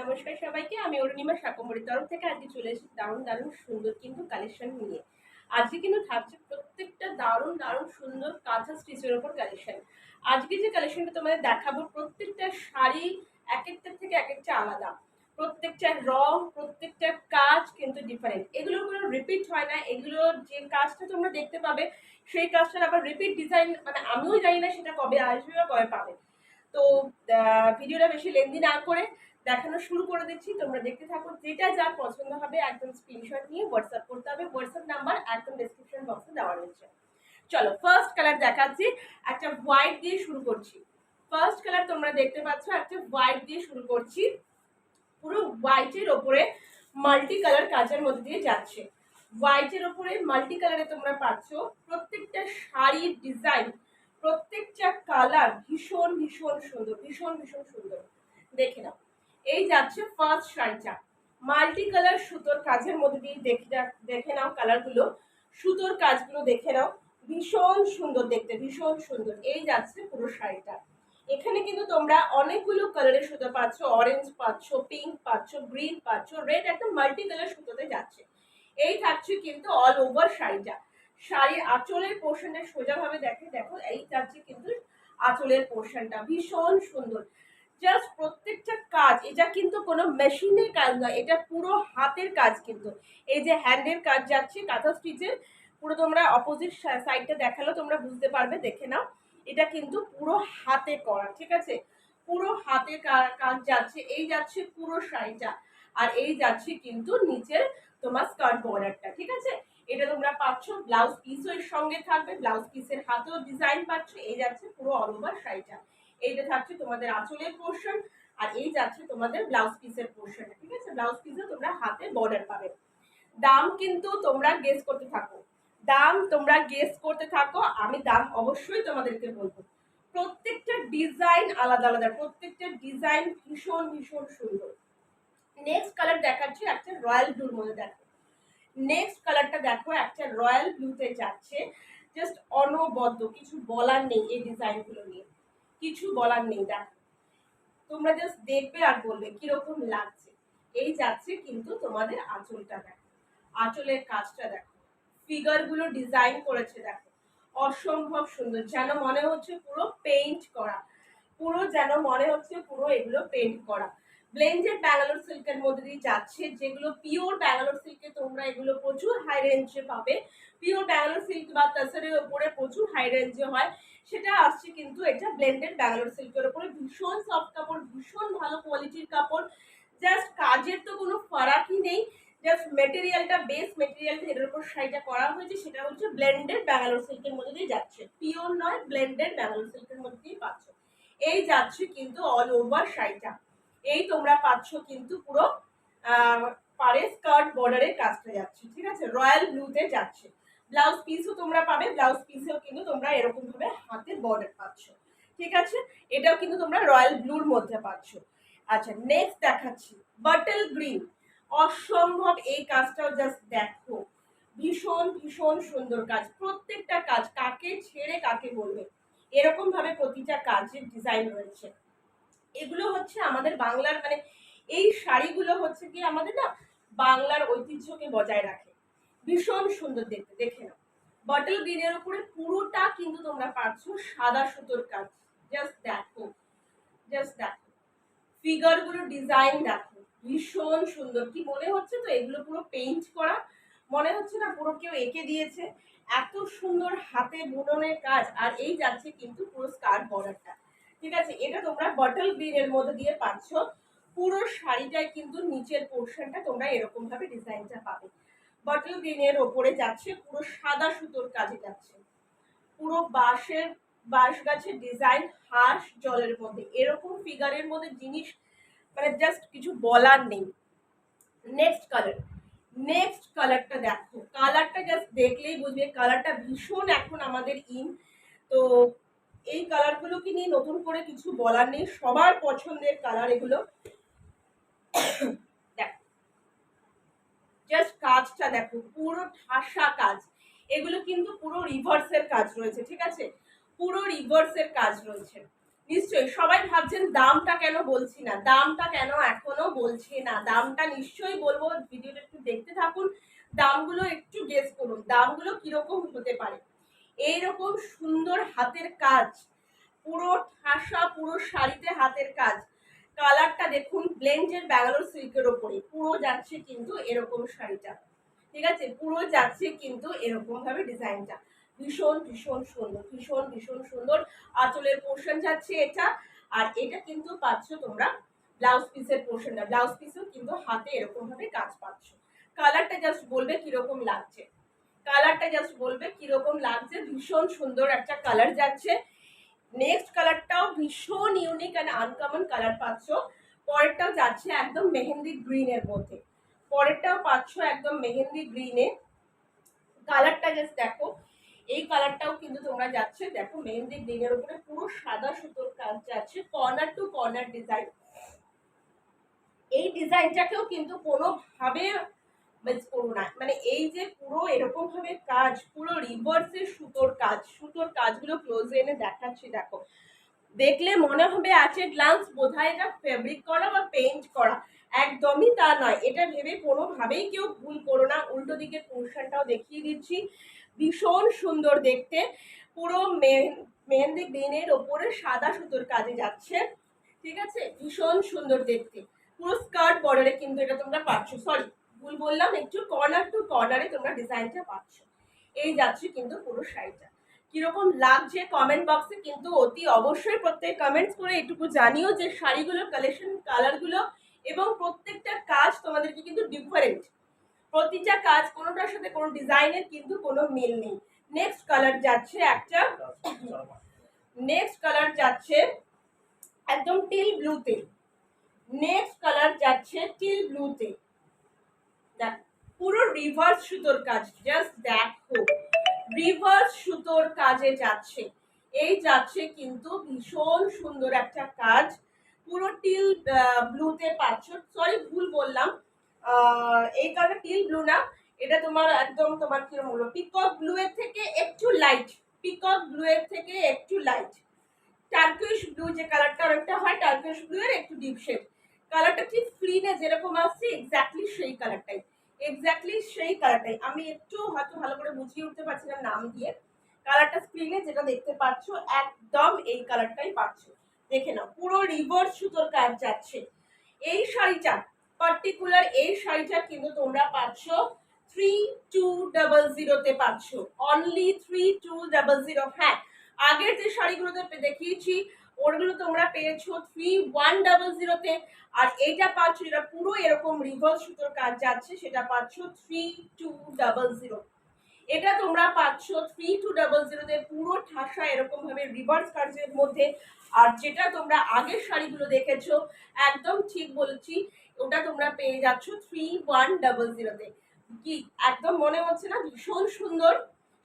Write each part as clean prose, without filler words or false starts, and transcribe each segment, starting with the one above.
নমস্কার সবাইকে, আমি অরুণিমা শাকম্বরীর তরফ থেকে আজকে চলে এসেছি দারুণ দারুণ সুন্দর কিন্তু কালেকশন নিয়ে। আজকে কিন্তু থাকছে প্রত্যেকটা দারুণ দারুণ সুন্দর কাঁথা স্টিচের ওপর কালেকশন। আজকে যে কালেকশনটা তোমাদের দেখাবো, প্রত্যেকটা শাড়ি এক একটা থেকে এক একটা আলাদা, প্রত্যেকটা রং, প্রত্যেকটা কাজ কিন্তু ডিফারেন্ট। এগুলোর কোনো রিপিট হয় না। এগুলোর যে কাজটা তোমরা দেখতে পাবে, সেই কাজটার আবার রিপিট ডিজাইন, মানে আমিও জানি না সেটা কবে আসবে বা কবে পাবে। তো ভিডিওটা বেশি লেন্দি না করে দেখানো শুরু করে দিচ্ছি, তোমরা দেখতে থাকো। যেটা যার পছন্দ হবে একদম স্ক্রিনশট নিয়ে হোয়াটসঅ্যাপ করতে হবে। হোয়াটসঅ্যাপ নাম্বার একদম ডেসক্রিপশন বক্সে দেওয়া রয়েছে। চলো ফার্স্ট কালার দেখাচ্ছি, একটা হোয়াইট দিয়ে শুরু করছি। ফার্স্ট কালার তোমরা দেখতে পাচ্ছ, একটা হোয়াইট দিয়ে শুরু করছি। পুরো হোয়াইটের ওপরে মাল্টি কালার কাজের মধ্যে দিয়ে যাচ্ছে। হোয়াইটের ওপরে মাল্টি কালারে তোমরা পাচ্ছ প্রত্যেকটা শাড়ির ডিজাইন, প্রত্যেকটা কালার ভীষণ ভীষণ সুন্দর, ভীষণ ভীষণ সুন্দর। দেখে নাও, এই যাচ্ছে ফার্স্ট শাড়িটা মাল্টি কালার সুতোর কাজের মধ্যে দিয়ে। দেখে নাও কালারগুলো, সুতোর কাজগুলো দেখে নাও, ভীষণ সুন্দর দেখতে, ভীষণ সুন্দর। এই যাচ্ছে পুরো শাড়িটা। এখানে কিন্তু তোমরা অনেকগুলো কালারের সুতো পাচ্ছ, অরেঞ্জ পাচ্ছ, পিঙ্ক পাচ্ছ, গ্রিন পাচ্ছ, রেড, একটা মাল্টি কালার সুতোতে যাচ্ছে। এই থাকছে কিন্তু অল ওভার শাড়িটা। শাড়ির আঁচলের পোর্শনটা সোজাভাবে দেখো, এই যাচ্ছে কিন্তু আঁচলের পোর্শনটা ভীষণ সুন্দর। জাস্ট প্রত্যেকটা কাজ, এটা কিন্তু কোনো মেশিনের কাজ নয়, এটা পুরো হাতের কাজ। কিন্তু এই যে হ্যান্ডের কাজ যাচ্ছে কাঁথা স্টিচের, পুরো তোমরা অপোজিট সাইডটা দেখালো তোমরা বুঝতে পারবে, দেখে নাও। এটা কিন্তু পুরো হাতে করা, ঠিক আছে, পুরো হাতে কাজ যাচ্ছে। এই যাচ্ছে পুরো শাড়িটা, আর এই যাচ্ছে কিন্তু নিচের তোমার স্কার্ট বর্ডারটা, ঠিক আছে। এটা তোমরা পাচ্ছ, ব্লাউজ পিসও এর সঙ্গে থাকবে, ব্লাউজ পিসের হাতেও ডিজাইন পাচ্ছ। এই যাচ্ছে পুরো অল ওভার শাড়িটা। এইটা থাকছে তোমাদের আঁচলের পোর্শন, আর এই যাচ্ছে তোমাদের ব্লাউজ পিসের পোর্শন, ঠিক আছে। ব্লাউজ পিসে তোমরা হাতে বর্ডার পাবে। দাম কিন্তু তোমরা গেস করতে থাকো, দাম তোমরা গেস করতে থাকো, আমি দাম অবশ্যই তোমাদেরকে বলবো। প্রত্যেকটা ডিজাইন আলাদা আলাদা, প্রত্যেকটা ডিজাইন ভীষণ ভীষণ সুন্দর। নেক্সট কালার দেখাচ্ছি একটা রয়্যাল ব্লুর মধ্যে। দেখো নেক্সট কালারটা, দেখো একটা রয়্যাল ব্লুতে যাচ্ছে। জাস্ট অনবদ্য, কিছু বলার নেই এই ডিজাইনগুলো নিয়ে, কিছু বলার নেই। দেখো তোমরা জাস্ট দেখবে আর বলবে কিরকম লাগছে। এই যাচ্ছে কিন্তু তোমাদের আঁচলটা, দেখো আঁচলের কাজটা দেখো, ফিগার গুলো ডিজাইন করেছে দেখো, অসম্ভব সুন্দর। যেন মনে হচ্ছে পুরো পেইন্ট করা, পুরো যেন মনে হচ্ছে পুরো এগুলো পেইন্ট করা। ব্লেন্ডেড ব্যাঙ্গালোর সিল্কের মধ্যে দিয়ে যাচ্ছে, যেগুলো পিওর ব্যাঙ্গালোর সিল্কে তোমরা এগুলো প্রচুর হাই রেঞ্জে পাবে। পিওর ব্যাঙ্গালোর সিল্ক বা তাসারের উপরে প্রচুর হাই রেঞ্জে হয়, সেটা আসছে কিন্তু এটা ব্লেন্ডেড ব্যাঙ্গালোর সিল্কের উপরে। ভীষণ সফট কাপড়, ভীষণ ভালো কোয়ালিটির কাপড়। জাস্ট কাজের তো কোনো ফারাকই নেই, জাস্ট মেটেরিয়ালটা, বেস মেটেরিয়ালটা এটার উপর শাড়িটা করা হয়েছে, সেটা হচ্ছে ব্লেন্ডেড ব্যাঙ্গালোর সিল্কের মধ্যে দিয়ে যাচ্ছে। পিওর নয়, ব্লেন্ডেড ব্যাঙ্গালোর সিল্কের মধ্যে দিয়ে পাচ্ছ। এই যাচ্ছে কিন্তু অল ওভার শাড়িটা। এই তোমরা পাচ্ছ কিন্তু পুরো পাড়ে স্কার্ট বর্ডারের কাজটা যাচ্ছে, ঠিক আছে, রয়্যাল ব্লুতে যাচ্ছে। ব্লাউজ পিসও তোমরা পাবে, ব্লাউজ পিসেও কিন্তু তোমরা এরকম ভাবে হাতের বর্ডার পাচ্ছ, ঠিক আছে। এটাও কিন্তু তোমরা রয়্যাল ব্লুর মধ্যে পাচ্ছ। আচ্ছা নেক্সট দেখাচ্ছি বাটল গ্রিন। অসম্ভব এই কাজটাও জাস্ট দেখো, ভীষণ ভীষণ সুন্দর কাজ। প্রত্যেকটা কাজ কাকে ছেড়ে কাকে বলবে, এরকম ভাবে প্রতিটা কাজের ডিজাইন রয়েছে। এগুলো হচ্ছে আমাদের বাংলার, মানে এই শাড়িগুলো হচ্ছে কি আমাদের না বাংলার ঐতিহ্যকে বজায় রাখে। ভীষণ সুন্দর দেখতে, দেখে নাও। বটল গ্রিনের উপরে পুরোটা কিন্তু তোমরা পাচ্ছ সাদা সুতোর কাজ। জাস্ট দেখো, জাস্ট দেখো ফিগার গুলো, ডিজাইন দেখো, ভীষণ সুন্দর। কি মনে হচ্ছে তো এগুলো পুরো পেইন্ট করা, মনে হচ্ছে না পুরো কেউ এঁকে দিয়েছে। এত সুন্দর হাতে বুননের কাজ। আর এই যাচ্ছে কিন্তু পুরো স্কার্ট বর্ডারটা, ঠিক আছে। এটা তোমরা বটল গ্রিন এর মধ্যে দিয়ে পাচ্ছ। পুরো শাড়িটায় কিন্তু নিচের পোর্শনটা তোমরা এরকম ভাবে ডিজাইনটা পাবে। বটল গ্রিন এর ওপরে যাচ্ছে পুরো সাদা সুতোর কাজে যাচ্ছে, পুরো বাঁশ গাছের ডিজাইন, হাঁস জলের মধ্যে এরকম ফিগারের মধ্যে জিনিস, মানে জাস্ট কিছু বলার নেই। নেক্সট কালার, নেক্সট কালারটা দেখো, কালারটা জাস্ট দেখলেই বুঝবে, কালারটা ভীষণ এখন আমাদের ইন। তো এই কালারগুলোকে নিয়ে নতুন করে কিছু বলার নেই, সবার পছন্দের কালার এগুলো। দেখো জাস্ট কাজটা দেখো, পুরো ঠাসা কাজ। এগুলো কিন্তু পুরো রিভার্সের কাজ রয়েছে, ঠিক আছে, পুরো রিভার্সের কাজ রয়েছে। নিশ্চয়ই সবাই ভাবছেন দামটা কেন বলছি না, দামটা কেন এখনো বলছি না, দামটা নিশ্চয়ই বলবো, ভিডিওটা একটু দেখতে থাকুন, দামগুলো একটু গেস করুন দামগুলো কিরকম হতে পারে। এইরকম সুন্দর হাতের কাজ, পুরো ঠাসা, পুরো শাড়িতে হাতের কাজ, কালারটা দেখুন ব্লেন্ডের ব্যাঙ্গালোর সিল্কের ওপরে পুরো যাচ্ছে কিন্তু এরকম শাড়িটা, ঠিক আছে, পুরো যাচ্ছে কিন্তু এরকম ভাবে ডিজাইনটা, ভীষণ ভীষণ সুন্দর, ভীষণ ভীষণ সুন্দর। আঁচলের পোর্শন যাচ্ছে এটা, আর এটা কিন্তু পাচ্ছ তোমরা ব্লাউজ পিসের পোর্শনটা, ব্লাউজ পিসেও কিন্তু হাতে এরকম ভাবে কাজ পাচ্ছ। কালারটা জাস্ট বলবে কিরকম লাগছে, কালারটা জাস্ট বলবে কিরকম লাগছে, ভীষণ সুন্দর একটা কালার যাচ্ছে। নেক্সট কালারটাও ভীষণ ইউনিক অ্যান্ড আনকমন কালার পাচ্ছ। পরেরটাও যাচ্ছে একদম মেহেন্দি গ্রিনের মধ্যে, পরেরটাও পাচ্ছ একদম মেহেন্দি গ্রিনে। কালারটা জাস্ট দেখো, এই কালারটাও কিন্তু তোমরা যাচ্ছে দেখো মেহেন্দি গ্রিনের উপরে পুরো সাদা সুতোর কাজ যাচ্ছে, কর্নার টু কর্নার ডিজাইন। এই ডিজাইনটাকেও কিন্তু কোনোভাবে মিস করো না, মানে এই যে পুরো এরকম ভাবে কাজ, পুরো রিভার্সে সুতোর কাজ, সুতোর কাজগুলো ক্লোজে এনে দেখাচ্ছি দেখো, দেখলে মনে হবে আছে গ্লান্স বোধহয় এটা ফেব্রিক করা বা পেইন্ট করা, একদমই তা নয়। এটা ভেবে কোনোভাবেই কেউ ভুল করো না। উল্টো দিকের পোর্শনটাও দেখিয়ে দিচ্ছি, ভীষণ সুন্দর দেখতে, পুরো মেহেন্দি গ্রিনের ওপরে সাদা সুতোর কাজে যাচ্ছে, ঠিক আছে, ভীষণ সুন্দর দেখতে। পুরো স্কার্ট বর্ডারে কিন্তু এটা তোমরা পাচ্ছ, সরি ভুল বললাম, একটু কর্নার টু কর্নারে তোমরা ডিজাইনটা পাচ্ছ। এই যাচ্ছে কিন্তু পুরো শাড়িটা, কিরকম লাগছে কমেন্ট বক্সে কিন্তু অতি অবশ্যই প্রত্যেক কমেন্টস করে এটুকু জানিও যে শাড়িগুলোর কালেকশন, কালারগুলো এবং প্রত্যেকটা কাজ তোমাদেরকে কিন্তু ডিফারেন্ট, প্রতিটা কাজ কোনোটার সাথে কোনো ডিজাইনের কিন্তু কোনো মিল নেই। নেক্সট কালার যাচ্ছে একটা, নেক্সট কালার যাচ্ছে একদম টিল ব্লুতে, নেক্সট কালার যাচ্ছে টিল ব্লুতে, পুরো রিভার্স সুতোর কাজ, জাস্ট দেখো রিভার্স সুতোর কাজে যাচ্ছে, এই যাচ্ছে কিন্তু ভীষণ সুন্দর একটা কাজ, পুরো টিল ব্লুতে পাচ্ছ, সরি ভুল বললাম, এই কালার টিল ব্লু না, এটা তোমার একদম তোমার কিরকম হলো পিকক ব্লু এর থেকে একটু লাইট, পিকক ব্লু এর থেকে একটু লাইট, টার্কিশ ব্লু যে কালারটা অনেকটা হয় টার্কিশ ব্লু এর একটু ডিপ শেড, কালারটা ঠিক স্ক্রিনে যেরকম আসছে এক্স্যাক্টলি সেই কালারটাই, এক্স্যাক্টলি সেই কালারটাই, আমি একটু হয়তো ভালো করে বুঝিয়ে উঠতে পারছি না নাম দিয়ে, কালারটা স্ক্রিনে যেটা দেখতে পাচ্ছ একদম এই কালারটাই পাচ্ছ, দেখে নাও পুরো রিভার্স সুতোর কাজ যাচ্ছে। এই শাড়িটা পার্টিকুলার, এই শাড়িটা কিন্তু তোমরা পাচ্ছ 3200 পাচ্ছ, অনলি 3200। হ্যাঁ, আগের যে শাড়িগুলোতে দেখিয়েছি ওগুলো তোমরা পেয়েছো 3100, আর এইটা পাচ্ছ যেটা পুরো এরকম রিভার্স সুতোর কাজ যাচ্ছে সেটা পাচ্ছ 3200। এটা তোমরা পাচ্ছ 3200 পুরো ঠাসা এরকম ভাবে রিভার্স কাজের মধ্যে। আর যেটা তোমরা আগের শাড়িগুলো দেখেছো একদম ঠিক বলছি, ওটা তোমরা পেয়ে যাচ্ছ 3100 কি একদম মনে হচ্ছে না ভীষণ সুন্দর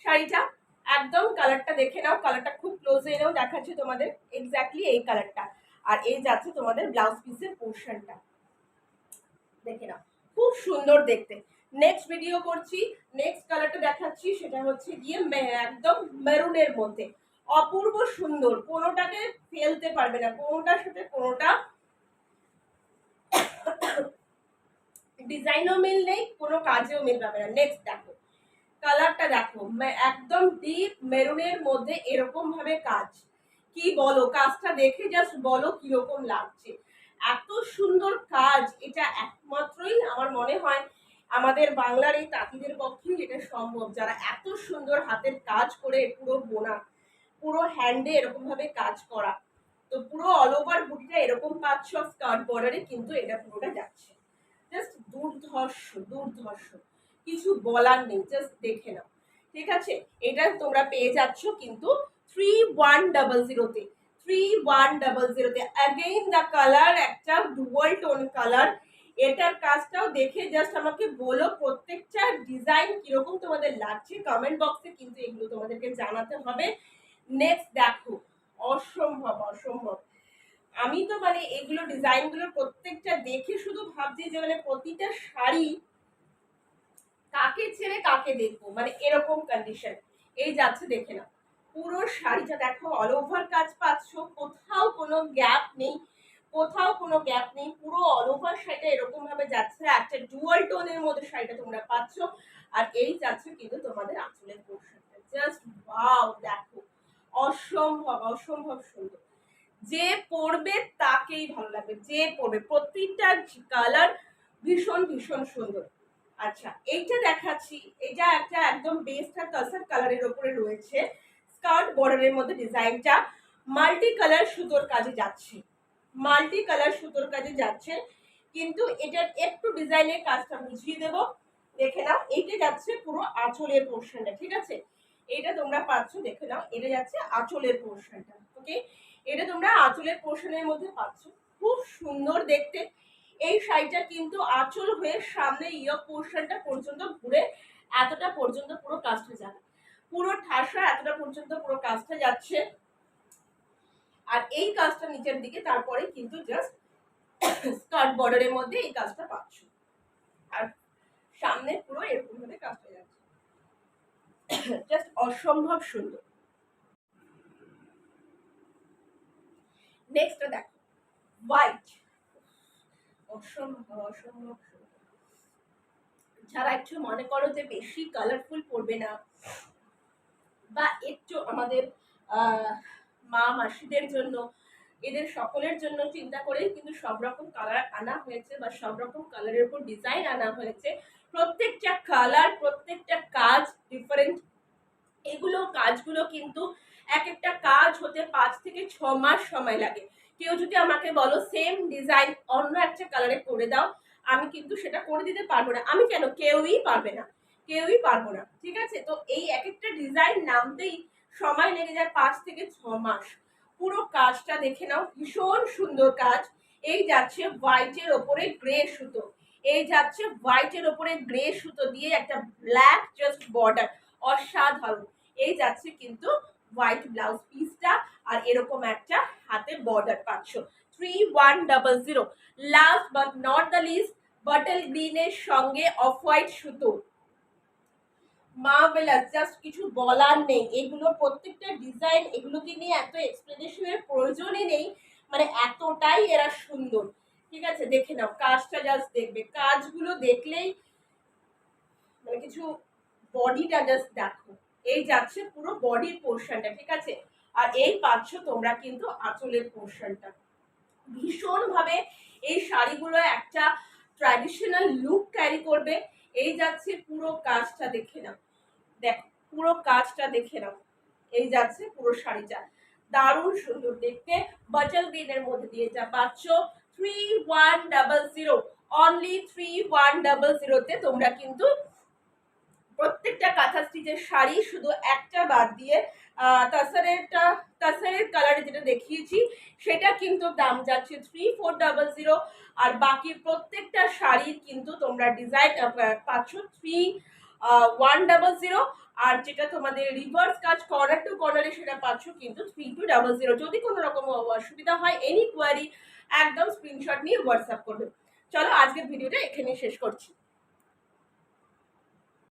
শাড়িটা? একদম কালারটা দেখে নাও, কালারটা খুব ক্লোজে এনেও দেখাচ্ছে তোমাদের, এক্স্যাক্টলি এই কালারটা। আর এই যাচ্ছে তোমাদের ব্লাউজ পিসের পোর্শনটা, দেখে নাও খুব সুন্দর দেখতে। নেক্সট ভিডিও করছি, নেক্সট কালারটা দেখাচ্ছি, সেটা হচ্ছে গিয়ে একদম মেরুনের মধ্যে, অপূর্ব সুন্দর, কোনোটাকে ফেলতে পারবে না, কোনোটার সাথে কোনোটা ডিজাইনও মিল নেই, কোনো কাজেও মিল পাবে না। নেক্সট দেখো কালারটা, দেখো একদম ডিপ মেরুনের মধ্যে এরকম ভাবে কাজ, কি বলো কাজটা দেখে জাস্ট বলো কিরকম লাগছে, এত সুন্দর কাজ, এটা একমাত্রই আমার মনে হয় আমাদের বাংলার এই তাঁতিদের পক্ষেই এটা সম্ভব, যারা এত সুন্দর হাতের কাজ করে পুরো বোনা, পুরো হ্যান্ডে এরকম ভাবে কাজ করা। তো পুরো অল ওভার বুটিটা এরকম পাচ্ছ, স্কার্ট বর্ডারে কিন্তু এটা পুরোটা যাচ্ছে, জাস্ট দুর্ধর্ষ, দুর্ধর্ষ, কিছু বলার নেই, জাস্ট দেখে নাও, ঠিক আছে। এটা তোমরা পেয়ে যাচ্ছ কিন্তু 3100-তে, 3100-তে। অ্যাগেইন দ্য কালার একটা ডুয়াল টোন কালার, এটার কাজটাও দেখে জাস্ট আমাকে বলো প্রত্যেকটা ডিজাইন কিরকম তোমাদের লাগছে, কমেন্ট বক্সে কিন্তু এগুলো তোমাদেরকে জানাতে হবে। নেক্সট দেখো, অসম্ভব অসম্ভব, আমি তো মানে এগুলো ডিজাইনগুলো প্রত্যেকটা দেখে শুধু ভাবছি যে মানে প্রতিটা শাড়ি কাকে ছেড়ে কাকে দেখবো, মানে এরকম কন্ডিশন। এই যাচ্ছে দেখে না, পুরো শাড়িটা দেখো অল ওভার কাজ পাচ্ছ, কোথাও কোনো গ্যাপ নেই, কোথাও কোনো গ্যাপ নেই, পুরো অল ওভার শাড়িটা এরকম ভাবে যাচ্ছে, একটা ডুয়াল টোনের মধ্যে শাড়িটা তোমরা পাচ্ছ। আর এই যাচ্ছে কিন্তু তোমাদের আঁচলের পোর্শনটা, জাস্ট ওয়াও, দেখো অসম্ভব অসম্ভব সুন্দর। যে পরবে তাকেই ভালো লাগবে, যে পরবে, প্রত্যেকটা কালার ভীষণ ভীষণ সুন্দর। আচ্ছা, এইটা দেখাচ্ছি, এটা একটা একদম বেস্ট আর কাসার কালারের উপরে রয়েছে, স্কার্ট বর্ডারের মধ্যে ডিজাইনটা মাল্টি কালার সুতোর কাজে যাচ্ছে, মাল্টি কালার সুতোর কাজে যাচ্ছে, কিন্তু এটার একটু ডিজাইনের কাজটা বুঝিয়ে দেব, দেখে নাও। এইটা যাচ্ছে পুরো আঁচলের পোর্শনটা, ঠিক আছে, এটা তোমরা পাচ্ছ, দেখে নাও, এটা যাচ্ছে আঁচলের পোর্শনটা। ওকে, এটা তোমরা আঁচলের পোর্শনের মধ্যে পাচ্ছ, খুব সুন্দর দেখতে। এই শাড়িটা কিন্তু আঁচল হয়ে সামনে ইয়ক পোর্শনটা পর্যন্ত ঘুরে এতটা পর্যন্ত পুরো কাজটা যাবে, পুরো ঠাসা এতটা পর্যন্ত পুরো কাজটা যাচ্ছে। আর এই কাজটা নিচের দিকে, তারপরে কিন্তু জাস্ট স্কার্ট বর্ডারের মধ্যে এই কাজটা পাচ্ছ, আর সামনে পুরো এরকম ভাবে কাজটা যাচ্ছে, জাস্ট অসম্ভব সুন্দর। নেক্সট দেখো, হোয়াইট, অসম্ভব অসম্ভব সুন্দর। যারা একটু মনে করো যে বেশি কালারফুল পড়বে না, বা একটু আমাদের মা মাসিদের জন্য, এদের সকলের জন্য চিন্তা করেই কিন্তু সব রকম কালার আনা হয়েছে, বা সব রকম কালারের উপর ডিজাইন আনা হয়েছে। প্রত্যেকটা কালার, প্রত্যেকটা কাজ ডিফারেন্ট, এগুলো কাজগুলো কিন্তু এক একটা কাজ হতে 5 থেকে 6 মাস সময় লাগে। কেউ যদি আমাকে বলো সেম ডিজাইন অন্য একটা কালারে করে দাও, আমি কিন্তু সেটা করে দিতে পারবো না। আমি কেন, কেউই পারবে না, কেউই পারবো না, ঠিক আছে। তো এই এক একটা ডিজাইন নামতেই সময় লেগে যায় 5 থেকে 6 মাস। পুরো কাজটা দেখে নাও, ভীষণ সুন্দর কাজ। এই যাচ্ছে হোয়াইটের ওপরে গ্রে সুতো, এই যাচ্ছে হোয়াইটের ওপরে গ্রে সুতো দিয়ে একটা ব্ল্যাক জাস্ট বর্ডার, অসাধারণ। এই যাচ্ছে কিন্তু হোয়াইট ব্লাউজ পিসটা, আর এরকম একটা হাতে বর্ডার পাচ্ছ। 3100। Last but not the least, bottle গ্রিনের সঙ্গে অফ হোয়াইট সুতো, মার্ভেলাস, জাস্ট কিছু বলার নেই। এগুলো প্রত্যেকটা ডিজাইন, এগুলোকে নিয়ে এত এক্সপ্লেনেশনের প্রয়োজনই নেই, মানে এতটাই এরা সুন্দর, ঠিক আছে। দেখে নাও কাজটা, জাস্ট দেখবে, কাজগুলো দেখলেই মানে কিছু, বডিটা জাস্ট দেখো, এই যাচ্ছে পুরো বডির পোর্শনটা, ঠিক আছে। আর এই পাচ্ছ তোমরা কিন্তু আঁচলের পোর্শনটা, ভীষণ ভাবে এই শাড়িগুলো একটা ট্র্যাডিশনাল লুক ক্যারি করবে। এই যাচ্ছে পুরো কাজটা, দেখে নাও, দেখো পুরো কাজটা দেখে নাও, এই যাচ্ছে পুরো শাড়িটা, দারুণ সুন্দর দেখতে। বাটল গ্রিনের মধ্যে দিয়ে যা পাচ্ছ 3100, অনলি 3100 তে তোমরা কিন্তু প্রত্যেকটা কাঁথা স্টিচের শাড়ি, শুধু একটা বাদ দিয়ে তাসারের কালারে যেটা দেখিয়েছি সেটা কিন্তু দাম যাচ্ছে 3400, আর বাকি প্রত্যেকটা শাড়ির কিন্তু তোমরা ডিজাইন পাচ্ছ 3100, আর যেটা তোমাদের রিভার্স কাজ কর্নার টু কর্নারে সেটা পাচ্ছ কিন্তু 3200। যদি কোনো রকম অসুবিধা হয়, এনি কোয়ারি, একদম স্ক্রিনশট নিয়ে হোয়াটসঅ্যাপ করবে। চলো আজকের ভিডিওটা এখানে শেষ করছি।